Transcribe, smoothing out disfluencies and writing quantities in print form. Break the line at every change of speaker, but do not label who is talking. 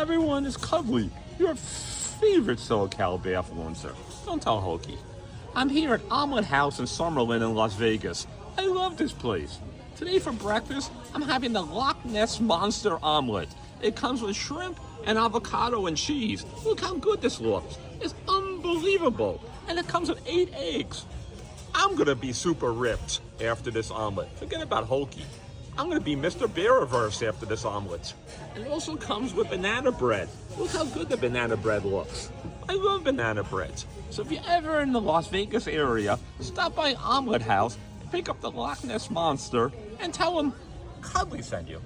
everyone, it's Cuddly, your favorite SoCal bathfluencer. Don't tell Hokey. I'm here at Omelette House in Summerlin in Las Vegas. I love this place. Today for breakfast, I'm having the Loch Ness Monster Omelette. It comes with shrimp and avocado and cheese. Look how good this looks. It's unbelievable. And it comes with 8 eggs. I'm gonna be super ripped after this omelet. Forget about Hokey. I'm gonna be Mr. Bear-Reverse after this omelet. And it also comes with banana bread. Look how good the banana bread looks. I love banana bread. So if you're ever in the Las Vegas area, stop by Omelette House, pick up the Loch Ness Monster, and tell them Cuddly sent you.